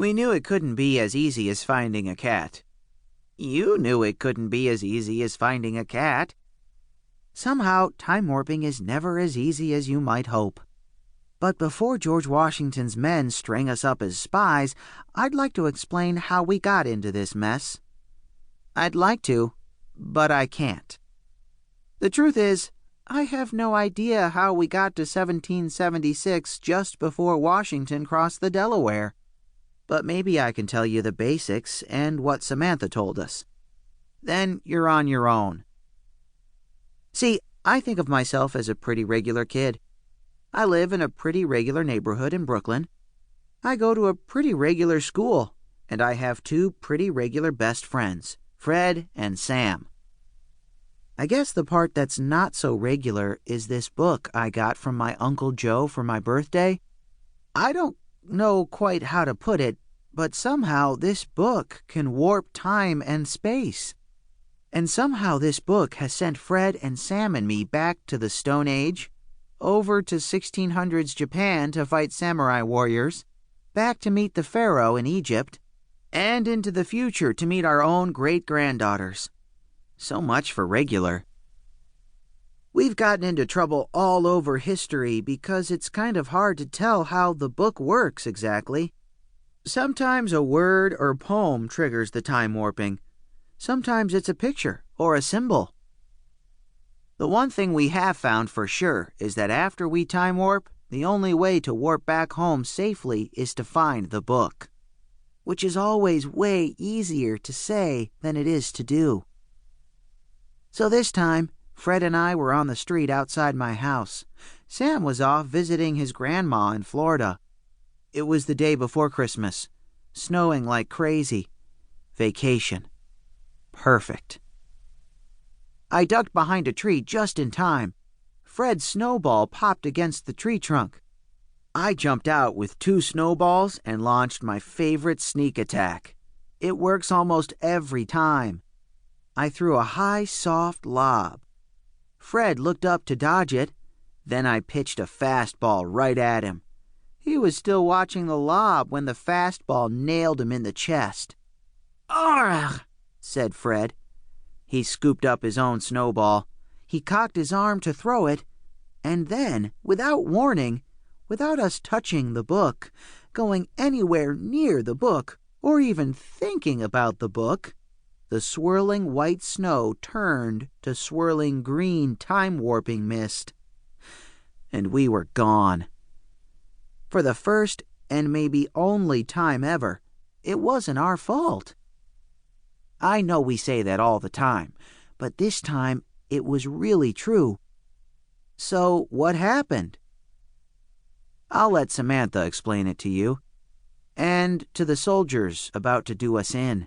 We knew it couldn't be as easy as finding a cat. You knew it couldn't be as easy as finding a cat. Somehow, time warping is never as easy as you might hope. But before George Washington's men string us up as spies, I'd like to explain how we got into this mess. I'd like to, but I can't. The truth is, I have no idea how we got to 1776 just before Washington crossed the Delaware. But maybe I can tell you the basics and what Samantha told us. Then you're on your own. See, I think of myself as a pretty regular kid. I live in a pretty regular neighborhood in Brooklyn. I go to a pretty regular school, and I have two pretty regular best friends, Fred and Sam. I guess the part that's not so regular is this book I got from my Uncle Joe for my birthday. I don't know quite how to put it, but somehow this book can warp time and space. And somehow this book has sent Fred and Sam and me back to the Stone Age, over to 1600s Japan to fight samurai warriors, back to meet the pharaoh in Egypt, and into the future to meet our own great-granddaughters. So much for regular. We've gotten into trouble all over history because it's kind of hard to tell how the book works exactly. Sometimes a word or poem triggers the time warping. Sometimes it's a picture or a symbol. The one thing we have found for sure is that after we time warp, the only way to warp back home safely is to find the book, which is always way easier to say than it is to do. So this time, Fred and I were on the street outside my house. Sam was off visiting his grandma in Florida. It was the day before Christmas, snowing like crazy. Vacation. Perfect. I ducked behind a tree just in time. Fred's snowball popped against the tree trunk. I jumped out with 2 snowballs and launched my favorite sneak attack. It works almost every time. I threw a high, soft lob. Fred looked up to dodge it. Then I pitched a fastball right at him. He was still watching the lob when the fastball nailed him in the chest. "Argh!" said Fred. He scooped up his own snowball. He cocked his arm to throw it, and then, without warning, without us touching the book, going anywhere near the book, or even thinking about the book, the swirling white snow turned to swirling green time-warping mist. And we were gone. For the first and maybe only time ever, it wasn't our fault. I know we say that all the time, but this time it was really true. So what happened? I'll let Samantha explain it to you, and to the soldiers about to do us in.